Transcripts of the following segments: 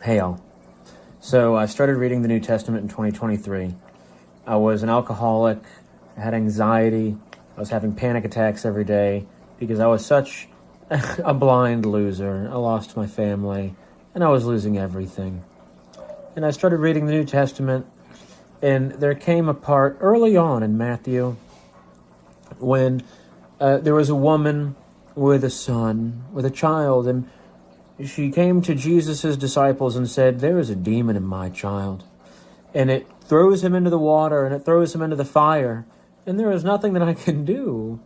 Hey all. So I started reading the New Testament in 2023. I was an alcoholic, I had anxiety, I was having panic attacks every day because I was such a blind loser. I lost my family and I was losing everything. And I started reading the New Testament, and there came a part early on in Matthew when there was a woman with a son, with a child, and she came to Jesus' disciples and said, "There is a demon in my child, and it throws him into the water, and it throws him into the fire, and there is nothing that I can do.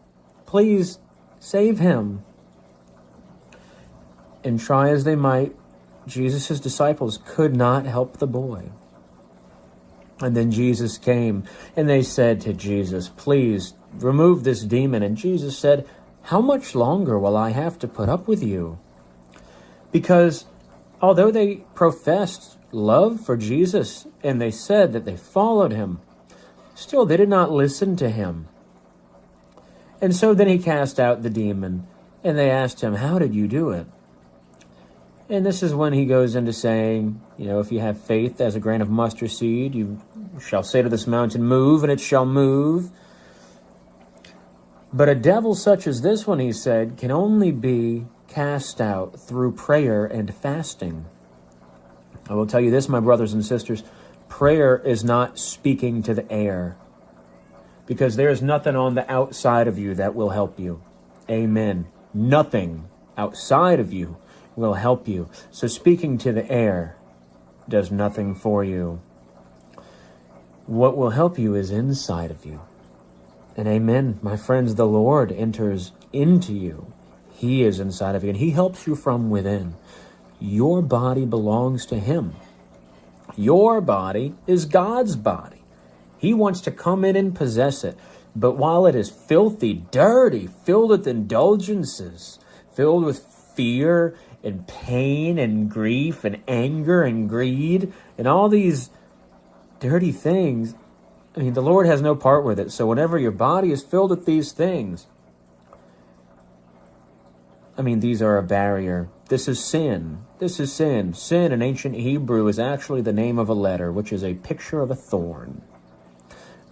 Please save him." And try as they might, Jesus' disciples could not help the boy. And then Jesus came, and they said to Jesus, "Please remove this demon." And Jesus said, "How much longer will I have to put up with you?" Because although they professed love for Jesus and they said that they followed him, still they did not listen to him. And so then he cast out the demon, and they asked him, "How did you do it?" And this is when he goes into saying, if you have faith as a grain of mustard seed, you shall say to this mountain, "Move," and it shall move. But a devil such as this one, he said, can only be cast out through prayer and fasting. I will tell you this, my brothers and sisters, prayer is not speaking to the air, because there is nothing on the outside of you that will help you. Amen. Nothing outside of you will help you. So speaking to the air does nothing for you. What will help you is inside of you. And amen, my friends, the Lord enters into you. He is inside of you, and he helps you from within. Your body belongs to him. Your body is God's body. He wants to come in and possess it. But while it is filthy, dirty, filled with indulgences, filled with fear and pain and grief and anger and greed and all these dirty things, the Lord has no part with it. So whenever your body is filled with these things, these are a barrier. This is sin. This is sin. Sin in ancient Hebrew is actually the name of a letter, which is a picture of a thorn.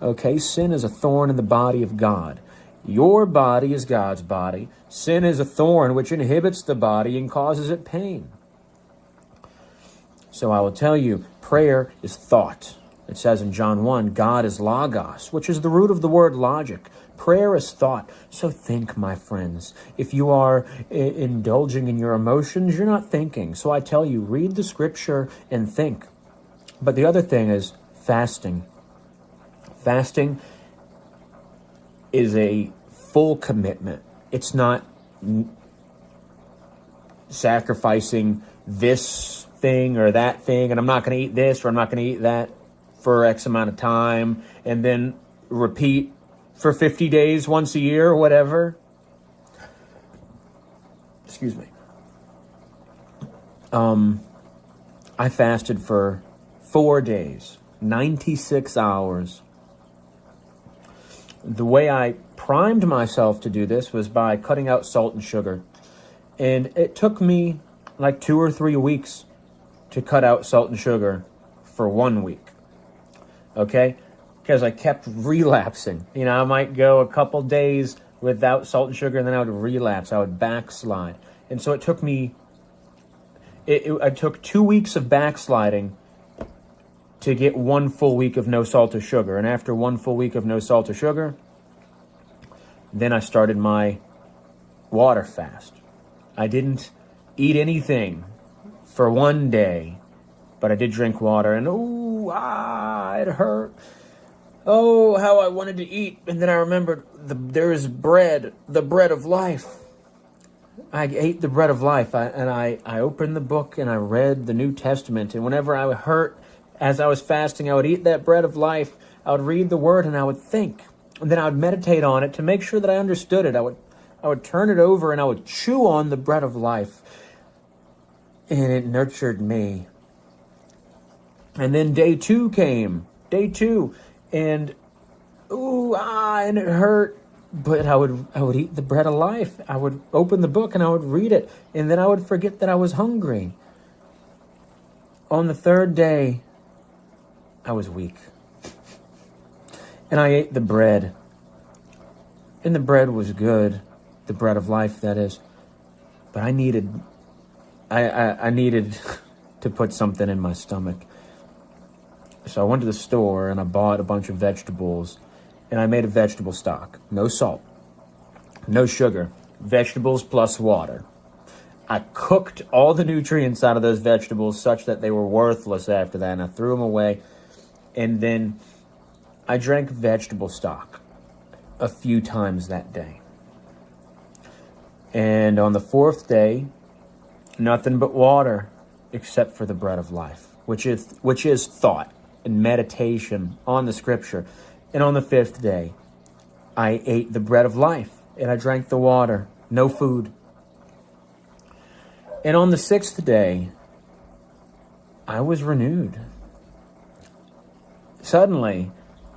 Okay, sin is a thorn in the body of God. Your body is God's body. Sin is a thorn which inhibits the body and causes it pain. So I will tell you, prayer is thought. It says in John 1, God is logos, which is the root of the word logic. Prayer is thought. So think, my friends. If you are indulging in your emotions, you're not thinking. So I tell you, read the scripture and think. But the other thing is fasting. Fasting is a full commitment. It's not sacrificing this thing or that thing, and I'm not going to eat this or I'm not going to eat that for X amount of time, and then repeat for 50 days once a year or whatever. Excuse me. I fasted for 4 days, 96 hours. The way I primed myself to do this was by cutting out salt and sugar. And it took me like 2 or 3 weeks to cut out salt and sugar for 1 week. Okay? Because I kept relapsing. I might go a couple days without salt and sugar, and then I would relapse. I would backslide. And so it took me, I took 2 weeks of backsliding to get 1 full week of no salt or sugar. And after 1 full week of no salt or sugar, then I started my water fast. I didn't eat anything for 1 day, but I did drink water, and it hurt. Oh, how I wanted to eat. And then I remembered there is bread, the bread of life. I ate the bread of life, and I opened the book and I read the New Testament. And whenever I hurt, as I was fasting, I would eat that bread of life. I would read the word and I would think. And then I would meditate on it to make sure that I understood it. I would turn it over and I would chew on the bread of life. And it nurtured me. And then day 2 came. Day 2. And and it hurt. But I would eat the bread of life. I would open the book and I would read it. And then I would forget that I was hungry. On the third day, I was weak. And I ate the bread. And the bread was good. The bread of life, that is. But I needed to put something in my stomach. So I went to the store and I bought a bunch of vegetables. And I made a vegetable stock. No salt. No sugar. Vegetables plus water. I cooked all the nutrients out of those vegetables such that they were worthless after that. And I threw them away. And then I drank vegetable stock a few times that day. And on the fourth day, nothing but water except for the bread of life, which is thought and meditation on the scripture. And on the fifth day, I ate the bread of life and I drank the water, no food. And on the sixth day, I was renewed. Suddenly,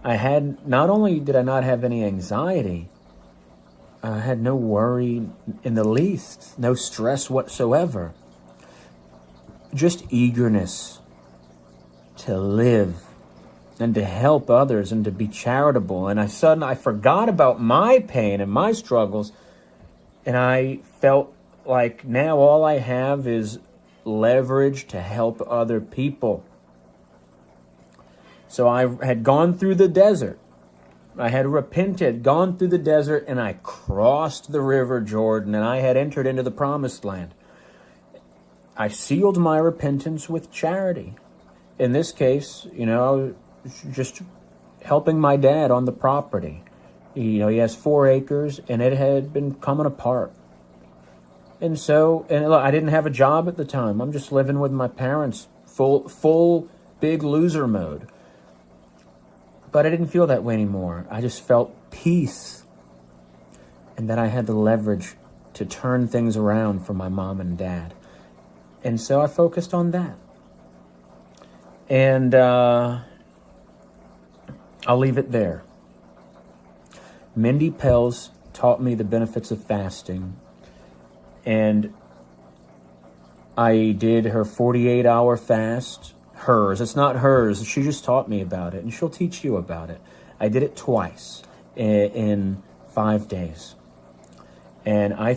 not only did I not have any anxiety, I had no worry in the least, no stress whatsoever. Just eagerness to live and to help others and to be charitable. And I forgot about my pain and my struggles. And I felt like now all I have is leverage to help other people. So I had gone through the desert. I had repented, gone through the desert, and I crossed the river Jordan, and I had entered into the promised land. I sealed my repentance with charity. In this case, I was just helping my dad on the property. He has 4 acres, and it had been coming apart. And look, I didn't have a job at the time. I'm just living with my parents, full big loser mode. But I didn't feel that way anymore. I just felt peace. And that I had the leverage to turn things around for my mom and dad. And so I focused on that. And I'll leave it there. Mindy Pelz taught me the benefits of fasting. And I did her 48-hour fast. Hers. It's not hers. She just taught me about it, and she'll teach you about it. I did it twice in 5 days. And I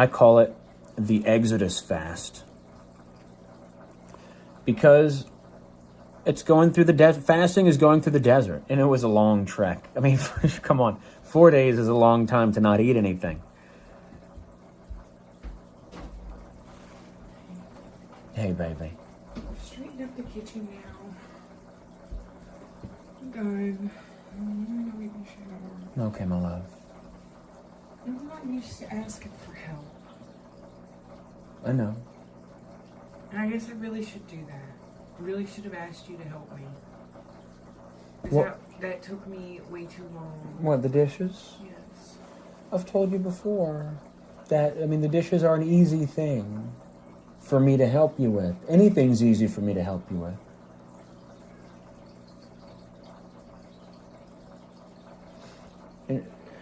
call it the Exodus fast. Because it's going through the desert. Fasting is going through the desert, and it was a long trek. I mean, come on. 4 days is a long time to not eat anything. Hey, baby. Straighten up the kitchen now. I'm done. I'm gonna get in the shower. Okay, my love. I'm not used to asking for help. I know. And I guess I really should do that. I really should have asked you to help me. That took me way too long. What, the dishes? Yes. I've told you before that, the dishes are an easy thing for me to help you with. Anything's easy for me to help you with.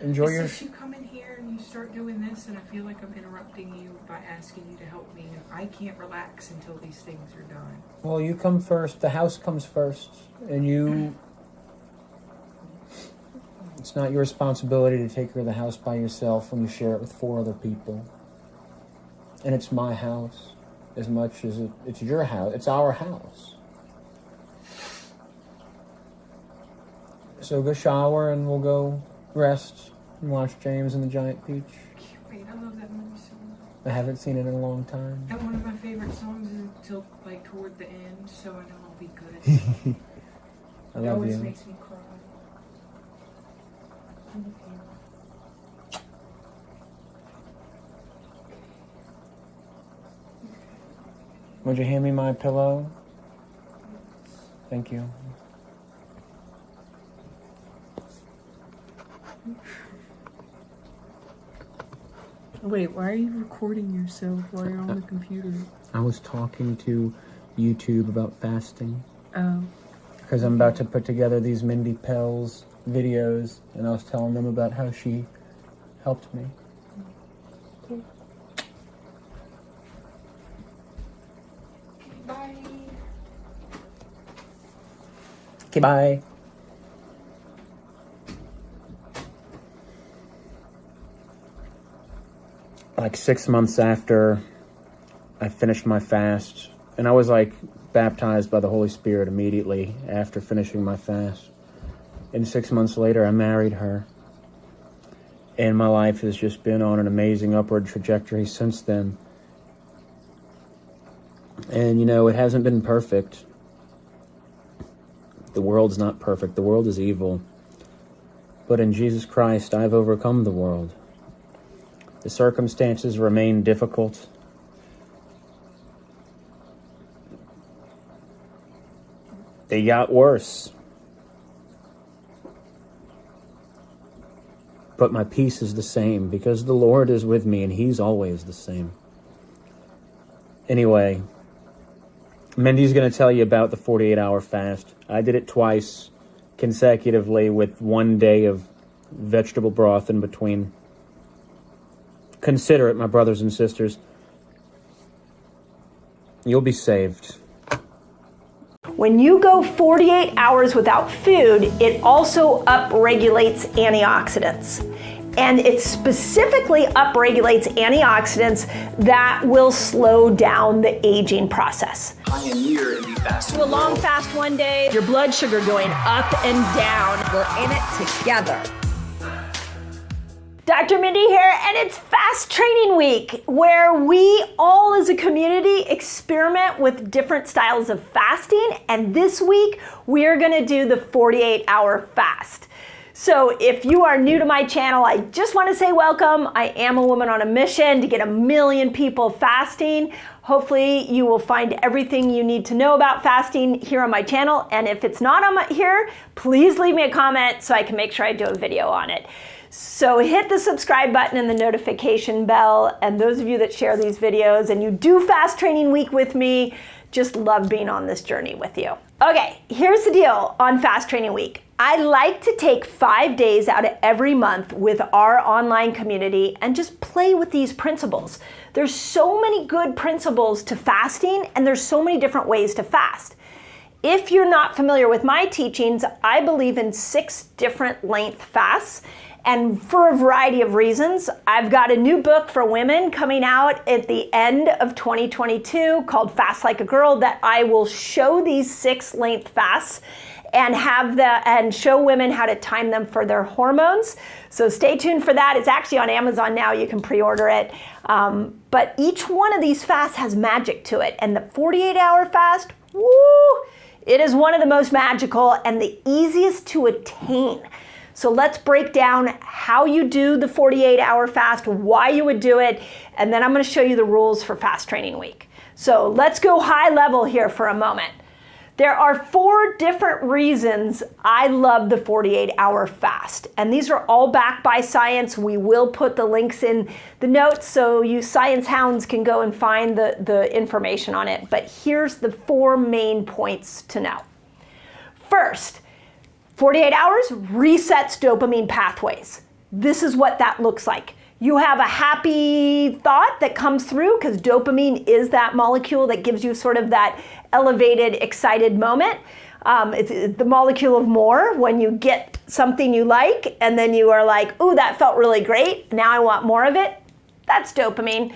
Enjoy your... You come in here and you start doing this, and I feel like I'm interrupting you by asking you to help me, and I can't relax until these things are done. Well, you come first. The house comes first. And you... It's not your responsibility to take care of the house by yourself when you share it with 4 other people. And it's my house as much as it's your house. It's our house. So go shower and we'll go rest and watch James and the Giant Peach. I can't wait. I love that movie so much. I haven't seen it in a long time. And one of my favorite songs is until toward the end, so I know I'll be good. I It love always you. makes me cry. I love you. Would you hand me my pillow? Thank you. Wait, why are you recording yourself while you're on the computer? I was talking to YouTube about fasting. Oh. Because I'm about to put together these Mindy Pelz videos, and I was telling them about how she helped me. Bye. Okay, bye. Like 6 months after I finished my fast, and I was like baptized by the Holy Spirit immediately after finishing my fast. And 6 months later, I married her. And my life has just been on an amazing upward trajectory since then. And, you know, it hasn't been perfect. The world's not perfect. The world is evil. But in Jesus Christ, I've overcome the world. The circumstances remain difficult. They got worse. But my peace is the same because the Lord is with me and He's always the same. Anyway, Mindy's going to tell you about the 48-hour fast. I did it twice consecutively with 1 day of vegetable broth in between. Consider it, my brothers and sisters. You'll be saved. When you go 48 hours without food, it also upregulates antioxidants. And it specifically upregulates antioxidants that will slow down the aging process. Pioneer in the fast. Do a long fast one day, your blood sugar going up and down. We're in it together. Dr. Mindy here, and it's Fast Training Week, where we all as a community experiment with different styles of fasting, and this week we are gonna do the 48-hour fast. So if you are new to my channel, I just wanna say welcome. I am a woman on a mission to get 1 million people fasting. Hopefully you will find everything you need to know about fasting here on my channel, and if it's not on here, please leave me a comment so I can make sure I do a video on it. So hit the subscribe button and the notification bell, and those of you that share these videos and you do Fast Training Week with me, just love being on this journey with you. Okay, here's the deal on Fast Training Week. I like to take 5 days out of every month with our online community and just play with these principles. There's so many good principles to fasting, and there's so many different ways to fast. If you're not familiar with my teachings, I believe in 6 different length fasts. And for a variety of reasons, I've got a new book for women coming out at the end of 2022 called Fast Like a Girl that I will show these 6 length fasts and show women how to time them for their hormones. So stay tuned for that. It's actually on Amazon now. You can pre-order it. But each one of these fasts has magic to it. And the 48-hour fast, woo, it is one of the most magical and the easiest to attain. So let's break down how you do the 48-hour fast, why you would do it, and then I'm going to show you the rules for Fast Training Week. So let's go high level here for a moment. There are 4 different reasons I love the 48-hour fast, and these are all backed by science. We will put the links in the notes so you science hounds can go and find the information on it. But here's the 4 main points to know. First, 48 hours resets dopamine pathways. This is what that looks like. You have a happy thought that comes through because dopamine is that molecule that gives you sort of that elevated, excited moment. It's the molecule of more when you get something you like and then you are like, ooh, that felt really great. Now I want more of it. That's dopamine.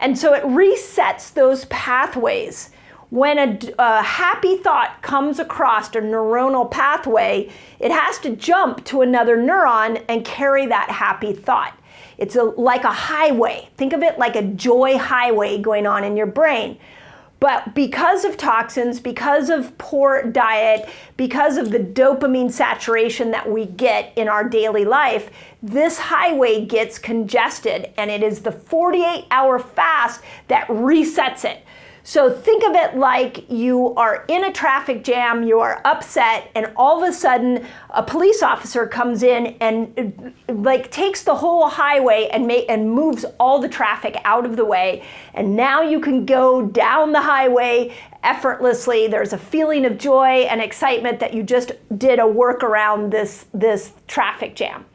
And so it resets those pathways. When a happy thought comes across a neuronal pathway, it has to jump to another neuron and carry that happy thought. It's like a highway. Think of it like a joy highway going on in your brain. But because of toxins, because of poor diet, because of the dopamine saturation that we get in our daily life, this highway gets congested, and it is the 48-hour fast that resets it. So think of it like you are in a traffic jam, you are upset, and all of a sudden a police officer comes in and like takes the whole highway and moves all the traffic out of the way. And now you can go down the highway effortlessly. There's a feeling of joy and excitement that you just did a work around this traffic jam.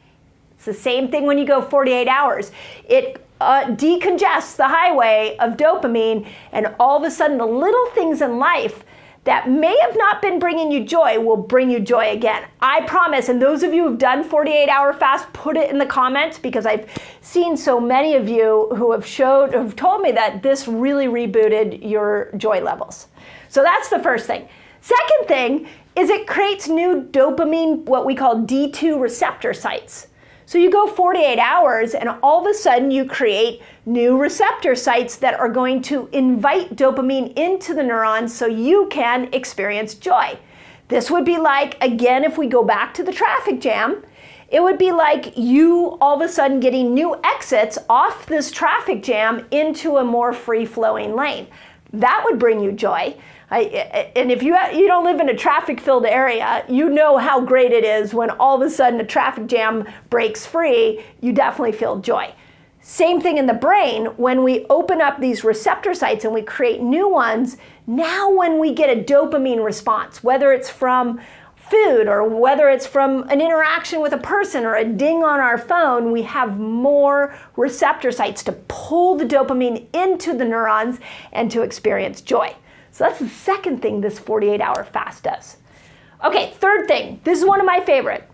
It's the same thing when you go 48 hours. It decongests the highway of dopamine, and all of a sudden the little things in life that may have not been bringing you joy will bring you joy again. I promise. And those of you who've done 48-hour fast, put it in the comments, because I've seen so many of you who have told me that this really rebooted your joy levels. So that's the first thing. Second thing is it creates new dopamine, what we call D2 receptor sites. So you go 48 hours and all of a sudden you create new receptor sites that are going to invite dopamine into the neurons so you can experience joy. This would be like, again, if we go back to the traffic jam, it would be like you all of a sudden getting new exits off this traffic jam into a more free-flowing lane. That would bring you joy. And if you don't live in a traffic-filled area, you know how great it is when all of a sudden a traffic jam breaks free. You definitely feel joy. Same thing in the brain. When we open up these receptor sites and we create new ones, now when we get a dopamine response, whether it's from food or whether it's from an interaction with a person or a ding on our phone, we have more receptor sites to pull the dopamine into the neurons and to experience joy. So that's the second thing this 48-hour fast does. Okay, third thing, this is one of my favorite.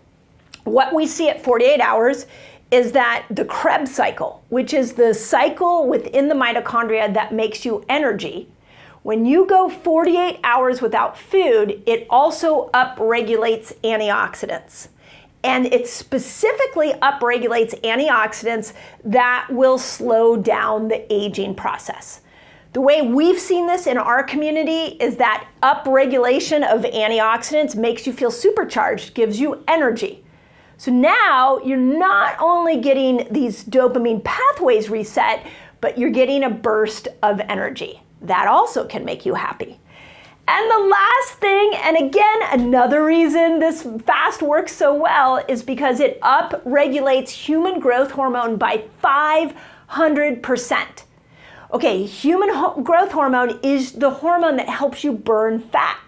What we see at 48 hours is that the Krebs cycle, which is the cycle within the mitochondria that makes you energy. When you go 48 hours without food, it also upregulates antioxidants. And it specifically upregulates antioxidants that will slow down the aging process. The way we've seen this in our community is that upregulation of antioxidants makes you feel supercharged, gives you energy. So now you're not only getting these dopamine pathways reset, but you're getting a burst of energy. That also can make you happy. And the last thing, and again, another reason this fast works so well is because it upregulates human growth hormone by 500%. Okay, human growth hormone is the hormone that helps you burn fat.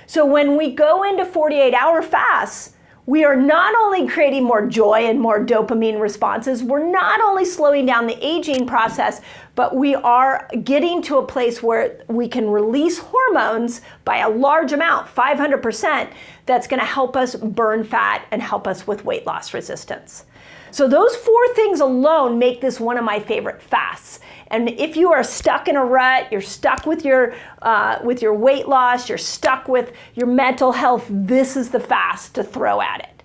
So when we go into 48-hour fasts, we are not only creating more joy and more dopamine responses, we're not only slowing down the aging process, but we are getting to a place where we can release hormones by a large amount, 500%, that's gonna help us burn fat and help us with weight loss resistance. So those 4 things alone make this one of my favorite fasts. And if you are stuck in a rut, you're stuck with your weight loss, you're stuck with your mental health, this is the fast to throw at it.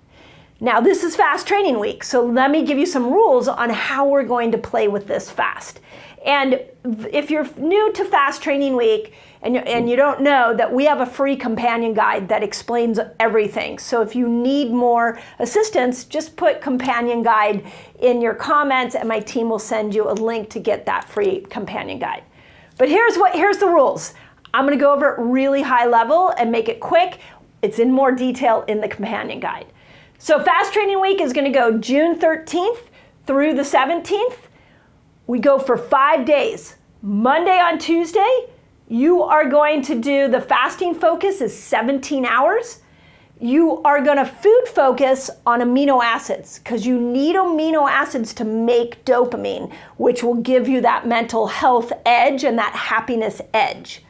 Now, this is fast training week, so let me give you some rules on how we're going to play with this fast. And if you're new to fast training week and you don't know that we have a free companion guide that explains everything. So if you need more assistance, just put companion guide in your comments and my team will send you a link to get that free companion guide. But here's the rules. I'm gonna go over it really high level and make it quick. It's in more detail in the companion guide. So fast training week is gonna go June 13th through the 17th. We go for 5 days. Monday on Tuesday, you are going to do the fasting focus is 17 hours. You are gonna food focus on amino acids because you need amino acids to make dopamine, which will give you that mental health edge and that happiness edge.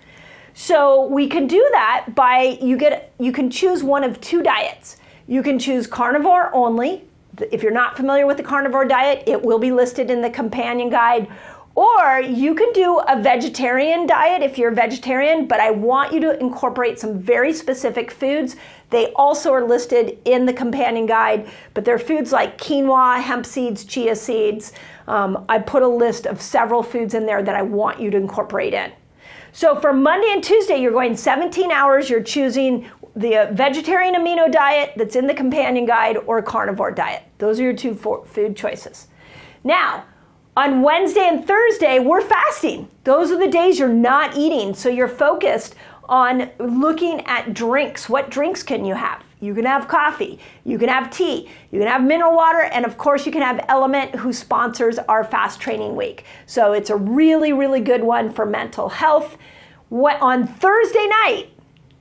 So we can do that by, you can choose one of 2 diets. You can choose carnivore only. If you're not familiar with the carnivore diet, it will be listed in the companion guide. Or you can do a vegetarian diet if you're a vegetarian, but I want you to incorporate some very specific foods. They also are listed in the companion guide, but they're foods like quinoa, hemp seeds, chia seeds. I put a list of several foods in there that I want you to incorporate in. So for Monday and Tuesday, you're going 17 hours, you're choosing the vegetarian amino diet that's in the companion guide or carnivore diet. Those are your 2 food choices. Now, on Wednesday and Thursday, we're fasting. Those are the days you're not eating. So you're focused on looking at drinks. What drinks can you have? You can have coffee, you can have tea, you can have mineral water, and of course you can have Element, who sponsors our fast training week. So it's a really, really good one for mental health. On Thursday night,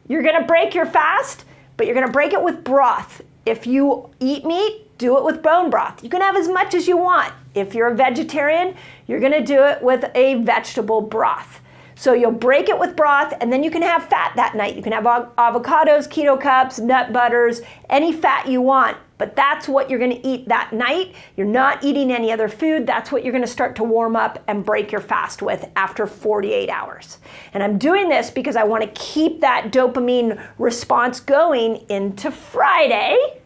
you're gonna break your fast, but you're gonna break it with broth. If you eat meat, do it with bone broth. You can have as much as you want. If you're a vegetarian, you're gonna do it with a vegetable broth. So you'll break it with broth, and then you can have fat that night. You can have avocados, keto cups, nut butters, any fat you want, but that's what you're gonna eat that night. You're not eating any other food. That's what you're gonna start to warm up and break your fast with after 48 hours. And I'm doing this because I wanna keep that dopamine response going into Friday.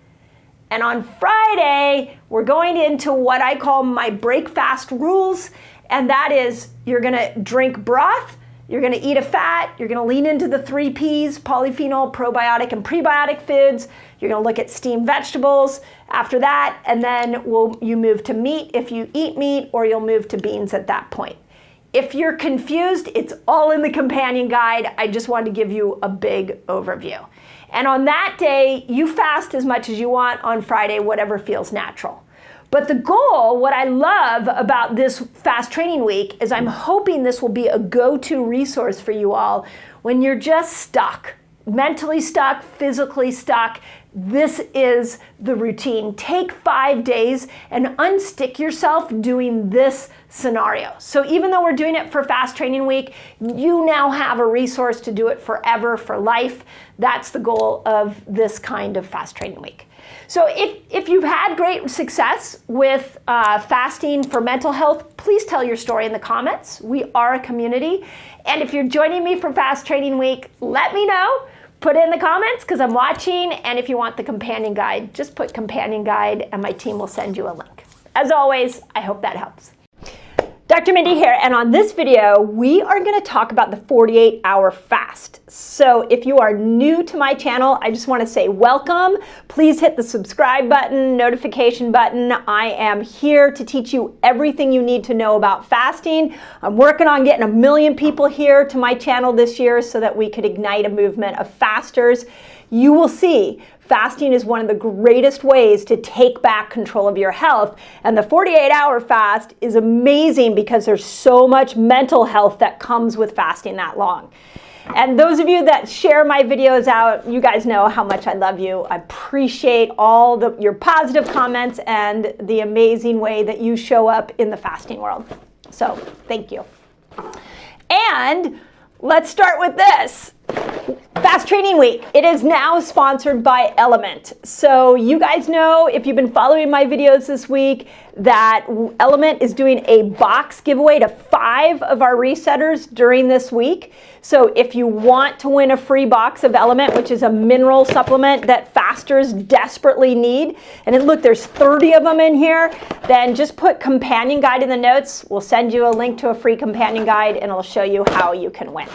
And on Friday, we're going into what I call my break fast rules. And that is, you're gonna drink broth, you're gonna eat a fat, you're gonna lean into the 3 Ps, polyphenol, probiotic, and prebiotic foods. You're gonna look at steamed vegetables after that, and then you move to meat if you eat meat, or you'll move to beans at that point. If you're confused, it's all in the companion guide. I just wanted to give you a big overview. And on that day, you fast as much as you want. On Friday, whatever feels natural. But the goal, what I love about this fast training week, is I'm hoping this will be a go-to resource for you all when you're just stuck, mentally stuck, physically stuck. This is the routine. Take 5 days and unstick yourself doing this scenario. So even though we're doing it for fast training week, you now have a resource to do it forever, for life. That's the goal of this kind of fast training week. So if you've had great success with fasting for mental health, please tell your story in the comments. We are a community. And if you're joining me for Fast Training Week, let me know. Put it in the comments because I'm watching. And if you want the companion guide, just put companion guide and my team will send you a link. As always, I hope that helps. Dr. Mindy here, and on this video, we are going to talk about the 48-hour fast. So if you are new to my channel, I just want to say welcome. Please hit the subscribe button, notification button. I am here to teach you everything you need to know about fasting. I'm working on getting 1 million people here to my channel this year so that we could ignite a movement of fasters. You will see fasting is one of the greatest ways to take back control of your health. And the 48-hour fast is amazing because there's so much mental health that comes with fasting that long. And those of you that share my videos out, you guys know how much I love you. I appreciate all your positive comments and the amazing way that you show up in the fasting world. So thank you. And let's start with this. Fast Training Week. It is now sponsored by Element. So you guys know, if you've been following my videos this week, that Element is doing a box giveaway to 5 of our resetters during this week. So if you want to win a free box of Element, which is a mineral supplement that fasters desperately need, and look, there's 30 of them in here, then just put companion guide in the notes. We'll send you a link to a free companion guide and it'll show you how you can win.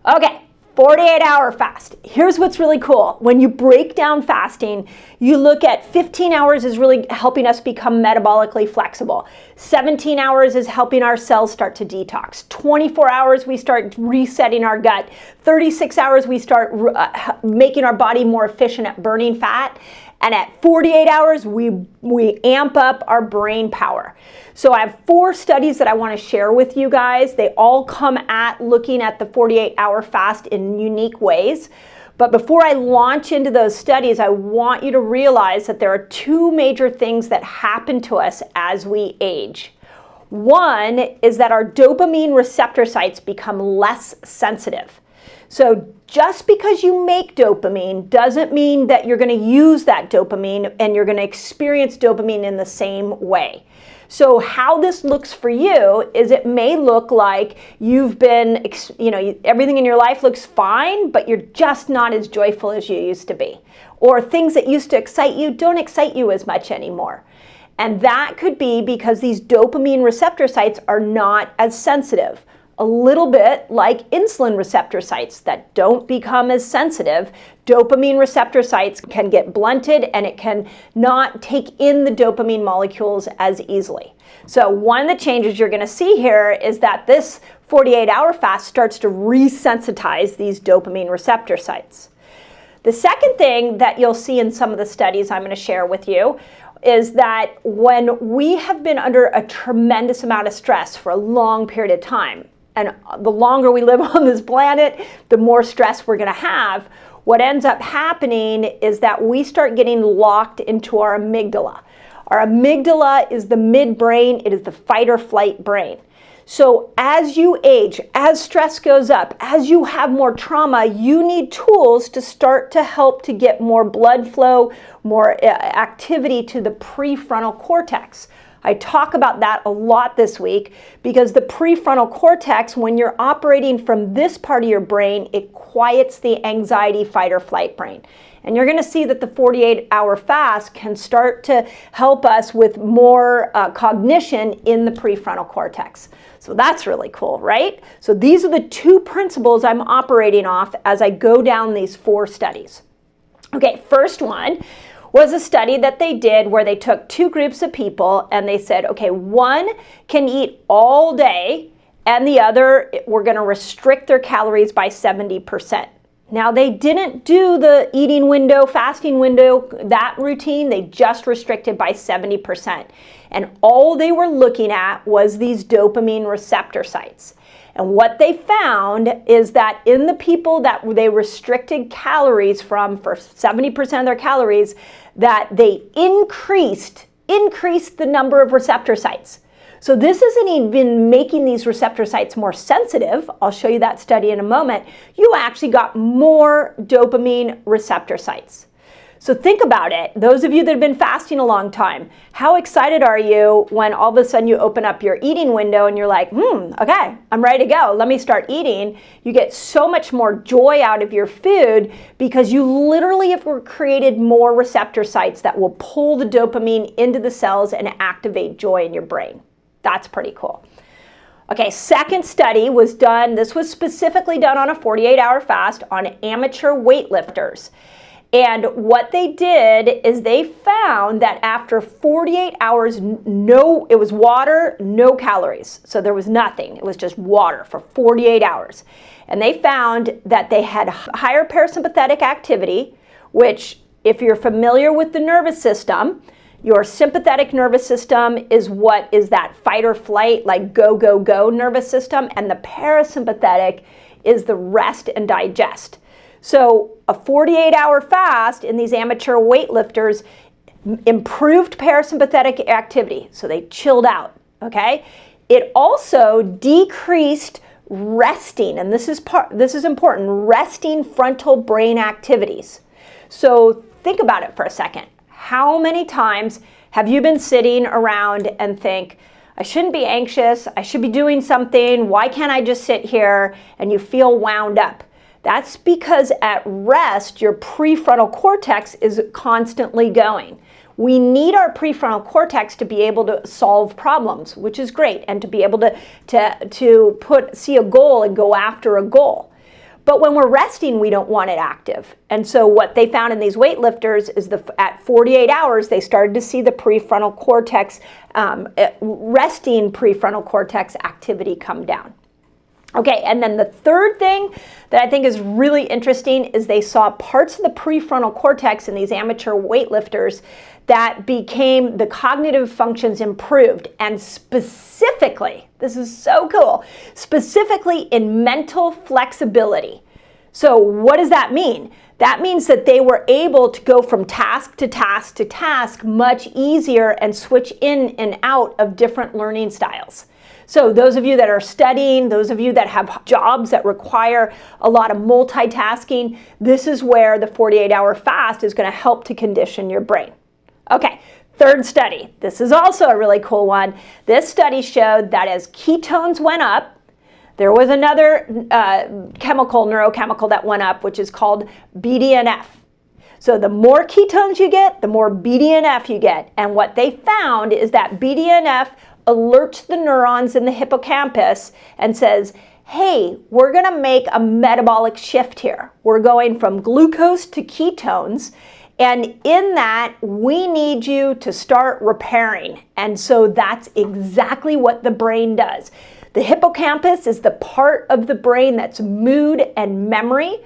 Okay, 48-hour fast. Here's what's really cool. When you break down fasting, you look at 15 hours is really helping us become metabolically flexible. 17 hours is helping our cells start to detox. 24 hours, we start resetting our gut. 36 hours, we start making our body more efficient at burning fat. And at 48 hours, we amp up our brain power. So I have 4 studies that I want to share with you guys. They all come at looking at the 48-hour fast in unique ways. But before I launch into those studies, I want you to realize that there are 2 major things that happen to us as we age. One is that our dopamine receptor sites become less sensitive. So just because you make dopamine doesn't mean that you're going to use that dopamine and you're going to experience dopamine in the same way. So how this looks for you is it may look like you've been, everything in your life looks fine, but you're just not as joyful as you used to be. Or things that used to excite you don't excite you as much anymore. And that could be because these dopamine receptor sites are not as sensitive. A little bit like insulin receptor sites that don't become as sensitive. Dopamine receptor sites can get blunted and it can not take in the dopamine molecules as easily. So one of the changes you're going to see here is that this 48-hour fast starts to resensitize these dopamine receptor sites. The second thing that you'll see in some of the studies I'm going to share with you is that when we have been under a tremendous amount of stress for a long period of time, and the longer we live on this planet, the more stress we're going to have. What ends up happening is that we start getting locked into our amygdala. Our amygdala is the midbrain. It is the fight or flight brain. So as you age, as stress goes up, as you have more trauma, you need tools to start to help to get more blood flow, more activity to the prefrontal cortex. I talk about that a lot this week because the prefrontal cortex, when you're operating from this part of your brain, it quiets the anxiety, fight or flight brain. And you're going to see that the 48-hour fast can start to help us with more cognition in the prefrontal cortex. So that's really cool, right? So these are the two principles I'm operating off as I go down these 4 studies. Okay, first one was a study that they did where they took 2 groups of people and they said, okay, one can eat all day and the other, we're going to restrict their calories by 70%. Now, they didn't do the eating window, fasting window, that routine. They just restricted by 70%. And all they were looking at was these dopamine receptor sites. And what they found is that in the people that they restricted calories from for 70% of their calories, that they increased the number of receptor sites. So this isn't even making these receptor sites more sensitive. I'll show you that study in a moment. You actually got more dopamine receptor sites. So think about it. Those of you that have been fasting a long time, how excited are you when all of a sudden you open up your eating window and you're like, okay, I'm ready to go. Let me start eating. You get so much more joy out of your food because you literally have created more receptor sites that will pull the dopamine into the cells and activate joy in your brain. That's pretty cool. Okay, second study was done. This was specifically done on a 48-hour fast on amateur weightlifters. And what they did is they found that after 48 hours, it was water, no calories. So there was nothing. It was just water for 48 hours. And they found that they had higher parasympathetic activity, which if you're familiar with the nervous system, your sympathetic nervous system is what is that fight or flight, like go, go, go nervous system. And the parasympathetic is the rest and digest. So a 48-hour fast in these amateur weightlifters improved parasympathetic activity. So they chilled out, okay? It also decreased resting, and this is important, resting frontal brain activities. So think about it for a second. How many times have you been sitting around and think, I shouldn't be anxious, I should be doing something, why can't I just sit here? And you feel wound up. That's because at rest, your prefrontal cortex is constantly going. We need our prefrontal cortex to be able to solve problems, which is great, and to be able to see a goal and go after a goal. But when we're resting, we don't want it active. And so what they found in these weightlifters is at 48 hours, they started to see the prefrontal cortex, resting prefrontal cortex activity come down. Okay, and then the third thing that I think is really interesting is they saw parts of the prefrontal cortex in these amateur weightlifters that became, the cognitive functions improved, and specifically, this is so cool, specifically in mental flexibility. So what does that mean? That means that they were able to go from task to task to task much easier and switch in and out of different learning styles. So those of you that are studying, those of you that have jobs that require a lot of multitasking, this is where the 48-hour fast is going to help to condition your brain. Okay, third study. This is also a really cool one. This study showed that as ketones went up, there was another neurochemical that went up, which is called BDNF. So the more ketones you get, the more BDNF you get. And what they found is that BDNF alerts the neurons in the hippocampus and says, hey, we're going to make a metabolic shift here. We're going from glucose to ketones. And in that, we need you to start repairing. And so that's exactly what the brain does. The hippocampus is the part of the brain that's mood and memory.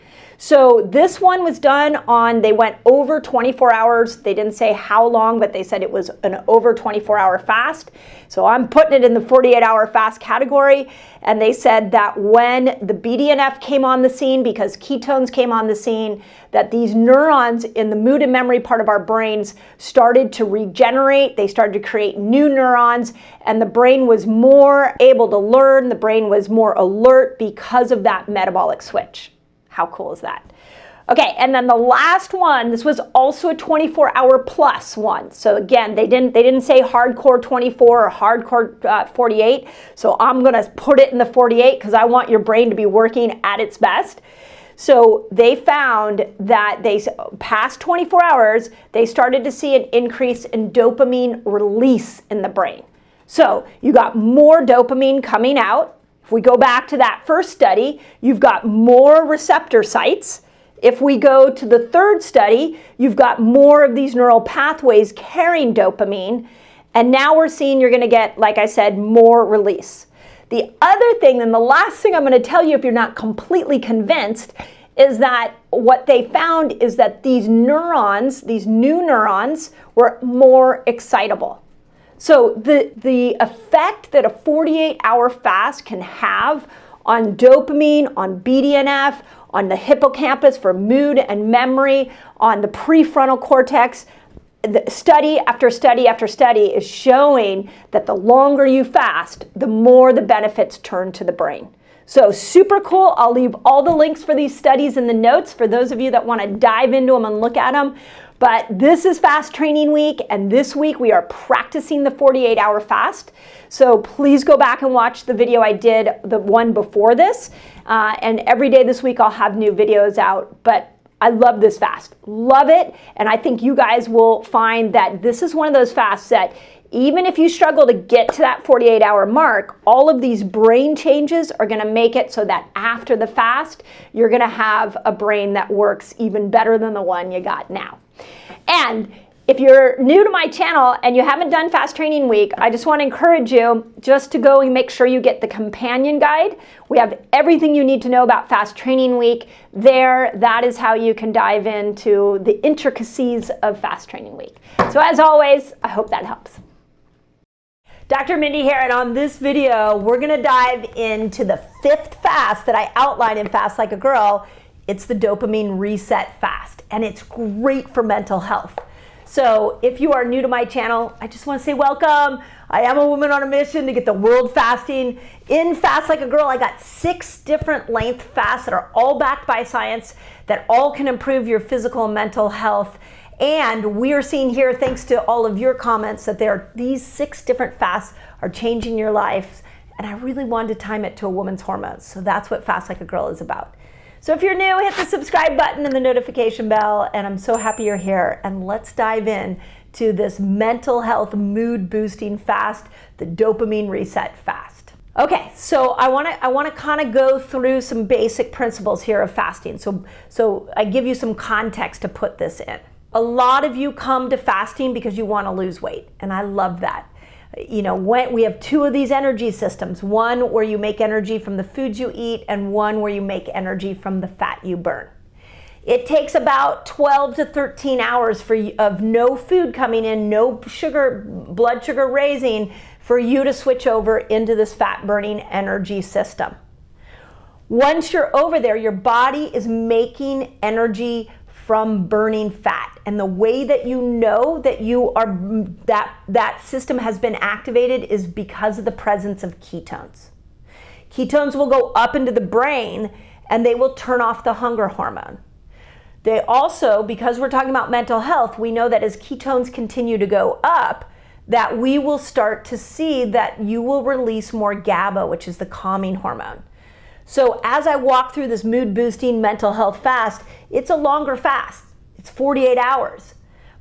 So this one was done on, they went over 24 hours. They didn't say how long, but they said it was an over 24-hour fast. So I'm putting it in the 48-hour fast category. And they said that when the BDNF came on the scene, because ketones came on the scene, that these neurons in the mood and memory part of our brains started to regenerate. They started to create new neurons, and the brain was more able to learn. The brain was more alert because of that metabolic switch. How cool is that? Okay, and then the last one, this was also a 24-hour plus one. So again, they didn't say hardcore 24 or hardcore 48. So I'm gonna put it in the 48 because I want your brain to be working at its best. So they found that past 24 hours, they started to see an increase in dopamine release in the brain. So you got more dopamine coming out. If we go back to that first study, you've got more receptor sites. If we go to the third study, you've got more of these neural pathways carrying dopamine. And now we're seeing you're going to get, like I said, more release. The other thing, and the last thing I'm going to tell you if you're not completely convinced, is that what they found is that these neurons, these new neurons, were more excitable. So the effect that a 48-hour fast can have on dopamine, on BDNF, on the hippocampus for mood and memory, on the prefrontal cortex, the study after study after study is showing that the longer you fast, the more the benefits turn to the brain. So super cool. I'll leave all the links for these studies in the notes for those of you that want to dive into them and look at them. But this is Fast Training Week, and this week we are practicing the 48-hour fast. So please go back and watch the video I did, the one before this. And every day this week I'll have new videos out. But I love this fast. Love it. And I think you guys will find that this is one of those fasts that even if you struggle to get to that 48-hour mark, all of these brain changes are going to make it so that after the fast, you're going to have a brain that works even better than the one you got now. And if you're new to my channel and you haven't done Fast Training Week, I just want to encourage you just to go and make sure you get the companion guide. We have everything you need to know about Fast Training Week there. That is how you can dive into the intricacies of Fast Training Week. So as always, I hope that helps. Dr. Mindy here, and on this video, we're going to dive into the 5th fast that I outlined in Fast Like a Girl. It's the dopamine reset fast, and it's great for mental health. So if you are new to my channel, I just want to say welcome. I am a woman on a mission to get the world fasting. In Fast Like a Girl, I got 6 different length fasts that are all backed by science, that all can improve your physical and mental health. And we are seeing here, thanks to all of your comments, that these 6 different fasts are changing your life. And I really wanted to time it to a woman's hormones. So that's what Fast Like a Girl is about. So if you're new, hit the subscribe button and the notification bell. And I'm so happy you're here. And let's dive in to this mental health, mood boosting fast, the dopamine reset fast. Okay, so I want to kind of go through some basic principles here of fasting. So I give you some context to put this in. A lot of you come to fasting because you want to lose weight, and I love that. You know, we have 2 of these energy systems, one where you make energy from the foods you eat and one where you make energy from the fat you burn. It takes about 12 to 13 hours of no food coming in, no sugar, blood sugar raising, for you to switch over into this fat burning energy system. Once you're over there, your body is making energy from burning fat. And the way that you know that that system has been activated is because of the presence of ketones. Ketones will go up into the brain and they will turn off the hunger hormone. They also, because we're talking about mental health, we know that as ketones continue to go up, that we will start to see that you will release more GABA, which is the calming hormone. So as I walk through this mood boosting mental health fast, it's a longer fast. It's 48 hours.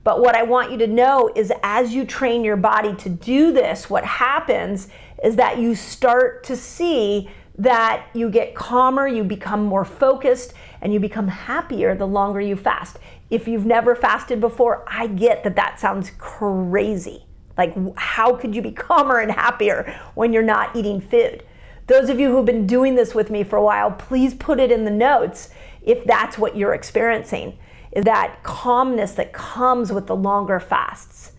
But what I want you to know is as you train your body to do this, what happens is that you start to see that you get calmer, you become more focused, and you become happier the longer you fast. If you've never fasted before, I get that that sounds crazy. Like, how could you be calmer and happier when you're not eating food? Those of you who've been doing this with me for a while, please put it in the notes if that's what you're experiencing, is that calmness that comes with the longer fasts.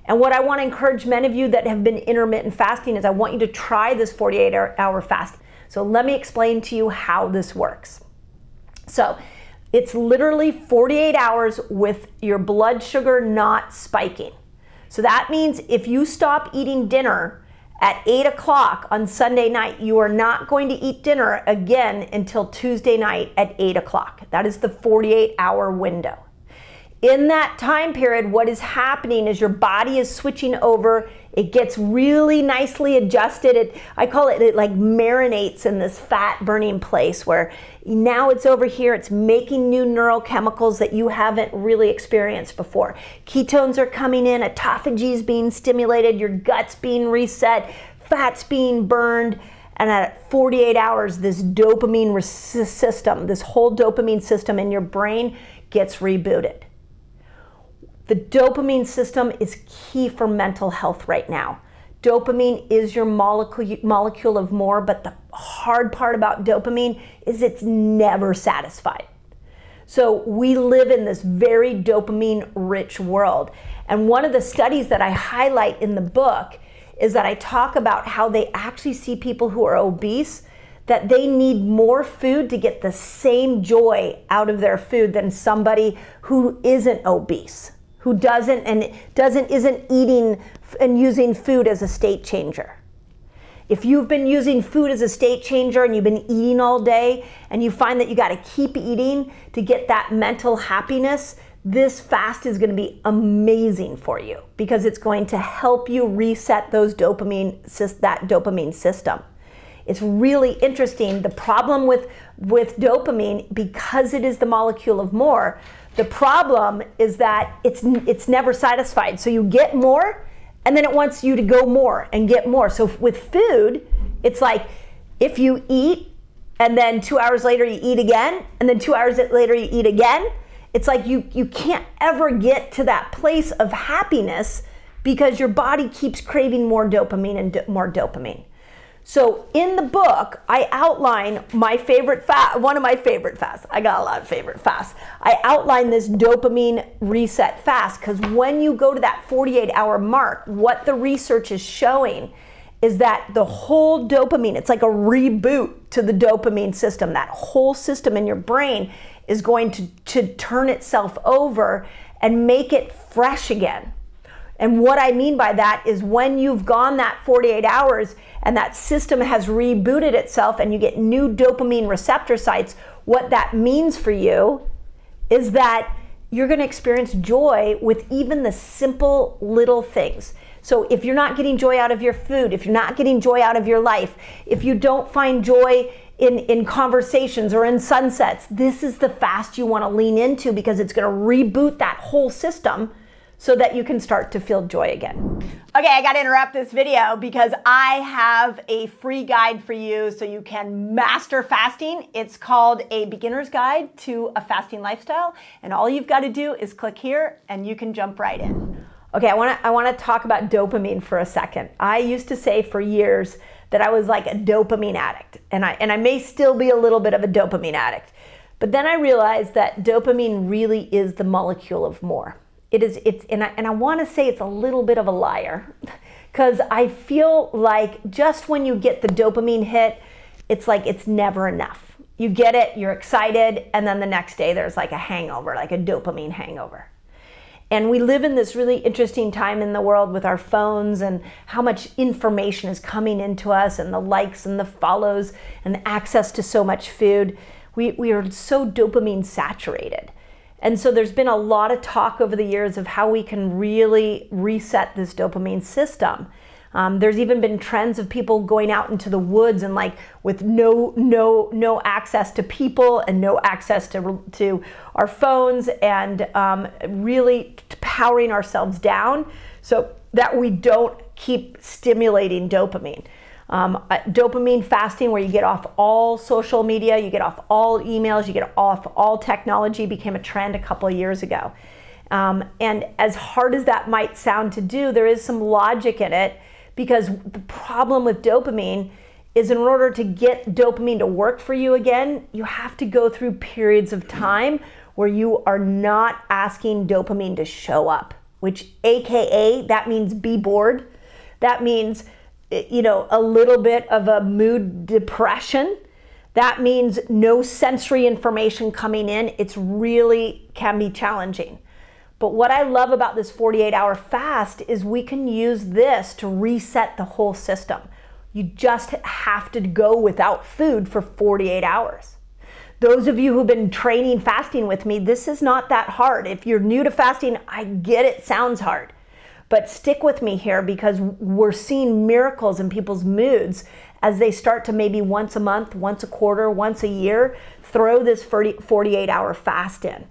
And what I want to encourage many of you that have been intermittent fasting is I want you to try this 48-hour fast. So let me explain to you how this works. So it's literally 48 hours with your blood sugar not spiking. So that means if you stop eating dinner at 8 o'clock on Sunday night, you are not going to eat dinner again until Tuesday night at 8 o'clock. That is the 48-hour window. In that time period, what is happening is your body is switching over. It gets really nicely adjusted. I call it, it like marinates in this fat burning place where now it's over here. It's making new neurochemicals that you haven't really experienced before. Ketones are coming in, autophagy is being stimulated, your gut's being reset, fat's being burned. And at 48 hours, this dopamine system, this whole dopamine system in your brain gets rebooted. The dopamine system is key for mental health right now. Dopamine is your molecule of more, but the hard part about dopamine is it's never satisfied. So we live in this very dopamine-rich world. And one of the studies that I highlight in the book is that I talk about how they actually see people who are obese, that they need more food to get the same joy out of their food than somebody who isn't obese, who isn't eating and using food as a state changer. If you've been using food as a state changer and you've been eating all day and you find that you got to keep eating to get that mental happiness, this fast is going to be amazing for you because it's going to help you reset that dopamine system. It's really interesting. The problem with dopamine, because it is the molecule of more, the problem is that it's never satisfied. So you get more, and then it wants you to go more and get more. So with food, it's like if you eat, and then 2 hours later you eat again, and then 2 hours later you eat again, it's like you can't ever get to that place of happiness because your body keeps craving more dopamine and more dopamine. So in the book, I outline my favorite fast, one of my favorite fasts. I got a lot of favorite fasts. I outline this dopamine reset fast because when you go to that 48-hour mark, what the research is showing is that the whole dopamine, it's like a reboot to the dopamine system. That whole system in your brain is going to turn itself over and make it fresh again. And what I mean by that is when you've gone that 48 hours and that system has rebooted itself and you get new dopamine receptor sites, what that means for you is that you're going to experience joy with even the simple little things. So if you're not getting joy out of your food, if you're not getting joy out of your life, if you don't find joy in conversations or in sunsets, this is the fast you want to lean into because it's going to reboot that whole system so that you can start to feel joy again. Okay, I gotta interrupt this video because I have a free guide for you so you can master fasting. It's called A Beginner's Guide to a Fasting Lifestyle, and all you've gotta do is click here and you can jump right in. Okay, I wanna talk about dopamine for a second. I used to say for years that I was like a dopamine addict, and I may still be a little bit of a dopamine addict, but then I realized that dopamine really is the molecule of more. And I want to say it's a little bit of a liar because I feel like just when you get the dopamine hit, it's like it's never enough. You get it, you're excited, and then the next day there's like a hangover, like a dopamine hangover. And we live in this really interesting time in the world with our phones and how much information is coming into us and the likes and the follows and the access to so much food. We are so dopamine saturated. And so there's been a lot of talk over the years of how we can really reset this dopamine system. There's even been trends of people going out into the woods and like with no access to people and no access to our phones and really powering ourselves down so that we don't keep stimulating dopamine. Dopamine fasting, where you get off all social media, you get off all emails, you get off all technology, became a trend a couple of years ago. And as hard as that might sound to do, there is some logic in it because the problem with dopamine is in order to get dopamine to work for you again, you have to go through periods of time where you are not asking dopamine to show up, which AKA, that means be bored. That means, a little bit of a mood depression. That means no sensory information coming in. It's really can be challenging. But what I love about this 48-hour fast is we can use this to reset the whole system. You just have to go without food for 48 hours. Those of you who've been training fasting with me, this is not that hard. If you're new to fasting, I get it sounds hard. But stick with me here because we're seeing miracles in people's moods as they start to maybe once a month, once a quarter, once a year, throw this 48-hour fast in.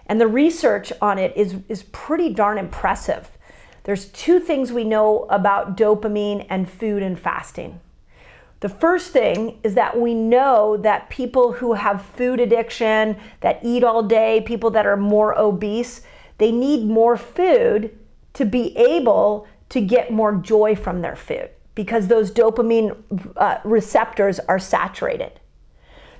And the research on it is pretty darn impressive. There's two things we know about dopamine and food and fasting. The first thing is that we know that people who have food addiction, that eat all day, people that are more obese, they need more food to be able to get more joy from their food because those dopamine receptors are saturated.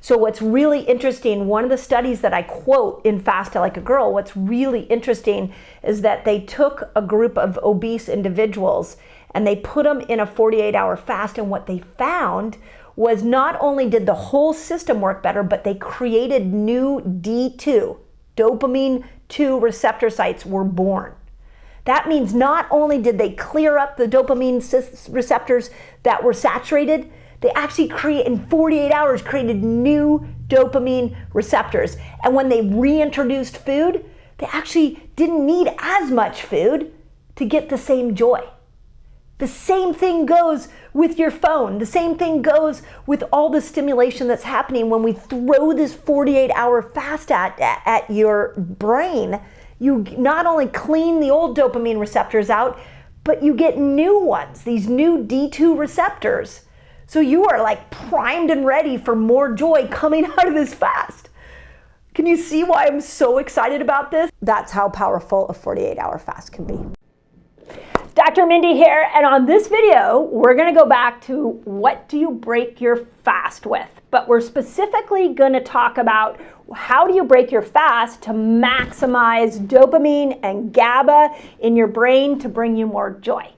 So what's really interesting, one of the studies that I quote in Fast Like a Girl, what's really interesting is that they took a group of obese individuals and they put them in a 48-hour fast, and what they found was not only did the whole system work better, but they created new D2, dopamine 2 receptor sites were born. That means not only did they clear up the dopamine receptors that were saturated, they actually in 48 hours created new dopamine receptors. And when they reintroduced food, they actually didn't need as much food to get the same joy. The same thing goes with your phone. The same thing goes with all the stimulation that's happening when we throw this 48-hour fast at your brain. You not only clean the old dopamine receptors out, but you get new ones, these new D2 receptors. So you are like primed and ready for more joy coming out of this fast. Can you see why I'm so excited about this? That's how powerful a 48-hour fast can be. Dr. Mindy here, and on this video, we're gonna go back to what do you break your fast with? But we're specifically gonna talk about how do you break your fast to maximize dopamine and GABA in your brain to bring you more joy.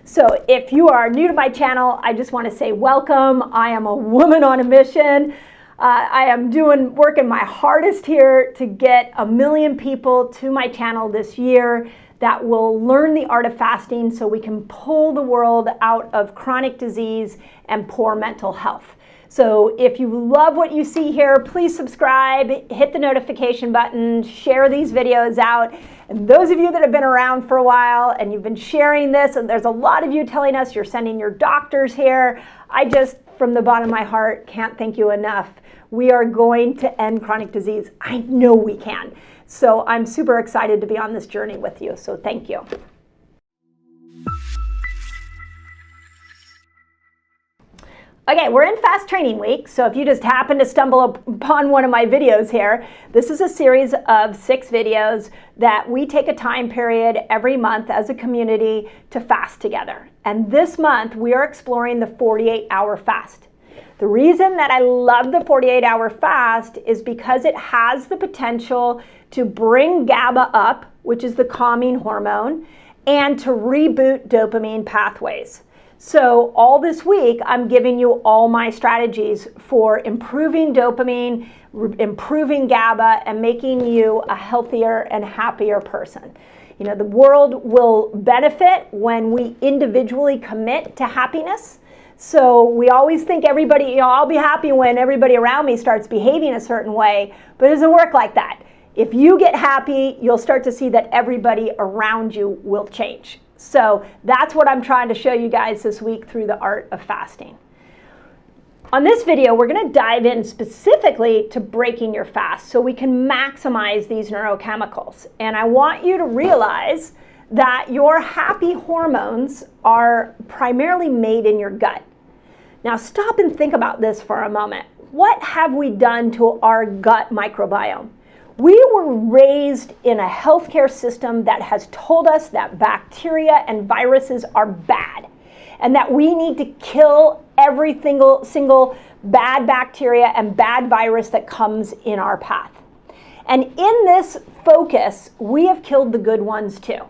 So if you are new to my channel, I just want to say welcome. I am a woman on a mission. I am working my hardest here to get 1 million people to my channel this year that will learn the art of fasting so we can pull the world out of chronic disease and poor mental health. So if you love what you see here, please subscribe, hit the notification button, share these videos out. And those of you that have been around for a while and you've been sharing this, and there's a lot of you telling us you're sending your doctors here, I just, from the bottom of my heart, can't thank you enough. We are going to end chronic disease. I know we can. So I'm super excited to be on this journey with you. So thank you. Okay, we're in fast training week, so if you just happen to stumble upon one of my videos here, this is a series of 6 videos that we take a time period every month as a community to fast together. And this month, we are exploring the 48-hour fast. The reason that I love the 48-hour fast is because it has the potential to bring GABA up, which is the calming hormone, and to reboot dopamine pathways. So all this week, I'm giving you all my strategies for improving dopamine, improving GABA, and making you a healthier and happier person. You know, the world will benefit when we individually commit to happiness. So we always think everybody, I'll be happy when everybody around me starts behaving a certain way, but it doesn't work like that. If you get happy, you'll start to see that everybody around you will change. So that's what I'm trying to show you guys this week through the art of fasting. On this video, we're going to dive in specifically to breaking your fast so we can maximize these neurochemicals. And I want you to realize that your happy hormones are primarily made in your gut. Now stop and think about this for a moment. What have we done to our gut microbiome? We were raised in a healthcare system that has told us that bacteria and viruses are bad and that we need to kill every single bad bacteria and bad virus that comes in our path. And in this focus, we have killed the good ones too.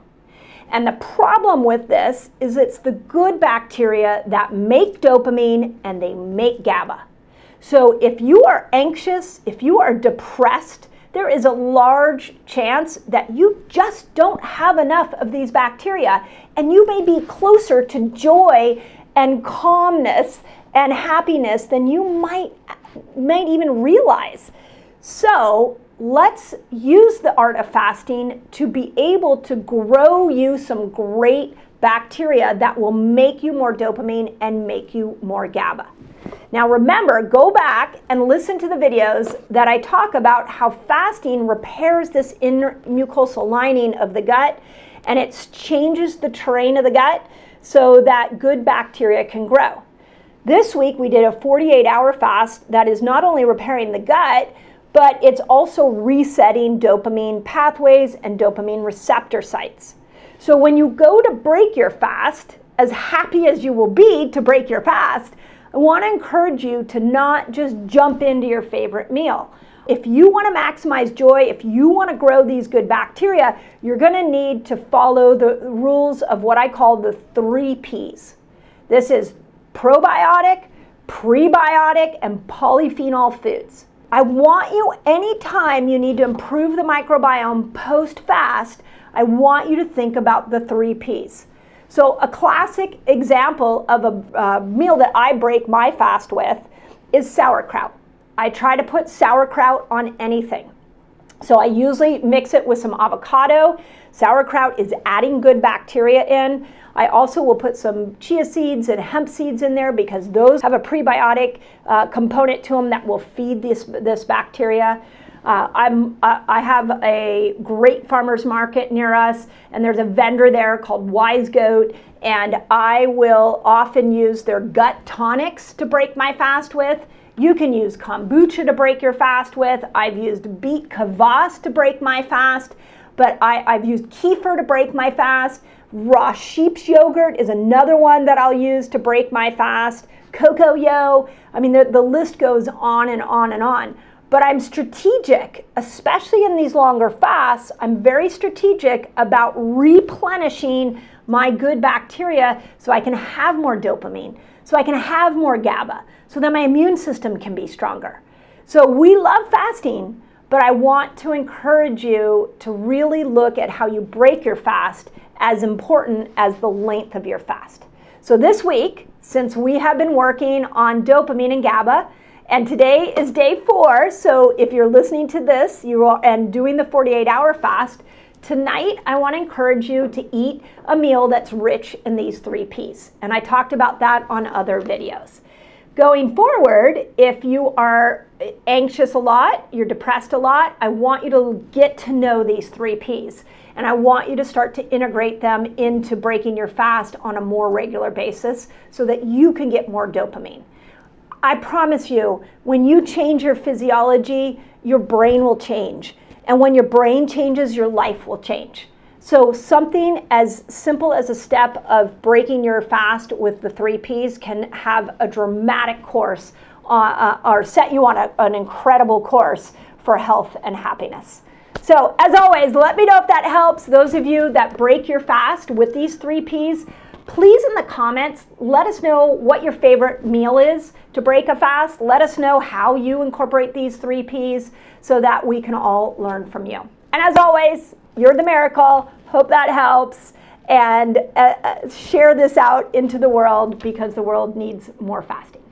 And the problem with this is it's the good bacteria that make dopamine and they make GABA. So if you are anxious, if you are depressed, there is a large chance that you just don't have enough of these bacteria, and you may be closer to joy and calmness and happiness than you might even realize. So let's use the art of fasting to be able to grow you some great bacteria that will make you more dopamine and make you more GABA. Now remember, go back and listen to the videos that I talk about how fasting repairs this inner mucosal lining of the gut, and it changes the terrain of the gut so that good bacteria can grow. This week we did a 48-hour fast that is not only repairing the gut, but it's also resetting dopamine pathways and dopamine receptor sites. So when you go to break your fast, as happy as you will be to break your fast, I want to encourage you to not just jump into your favorite meal. If you want to maximize joy, if you want to grow these good bacteria, you're going to need to follow the rules of what I call the 3 Ps. This is probiotic, prebiotic, and polyphenol foods. I want you, anytime you need to improve the microbiome post-fast, I want you to think about the 3 Ps. So a classic example of a meal that I break my fast with is sauerkraut. I try to put sauerkraut on anything. So I usually mix it with some avocado. Sauerkraut is adding good bacteria in. I also will put some chia seeds and hemp seeds in there because those have a prebiotic component to them that will feed this bacteria. I have a great farmer's market near us, and there's a vendor there called Wise Goat, and I will often use their gut tonics to break my fast with. You can use kombucha to break your fast with. I've used beet kvass to break my fast, but I've used kefir to break my fast. Raw sheep's yogurt is another one that I'll use to break my fast. Cocoa. I mean, the list goes on and on and on. But I'm strategic, especially in these longer fasts. I'm very strategic about replenishing my good bacteria so I can have more dopamine, so I can have more GABA, so that my immune system can be stronger. So we love fasting, but I want to encourage you to really look at how you break your fast as important as the length of your fast. So this week, since we have been working on dopamine and GABA, and today is day 4, so if you're listening to this and doing the 48-hour fast, tonight I want to encourage you to eat a meal that's rich in these 3 Ps. And I talked about that on other videos. Going forward, if you are anxious a lot, you're depressed a lot, I want you to get to know these 3 Ps. And I want you to start to integrate them into breaking your fast on a more regular basis so that you can get more dopamine. I promise you, when you change your physiology, your brain will change. And when your brain changes, your life will change. So something as simple as a step of breaking your fast with the 3 Ps can have a dramatic course or set you on an incredible course for health and happiness. So as always, let me know if that helps. Those of you that break your fast with these 3 Ps, please in the comments, let us know what your favorite meal is to break a fast. Let us know how you incorporate these 3 Ps so that we can all learn from you. And as always, you're the miracle. Hope that helps. And share this out into the world because the world needs more fasting.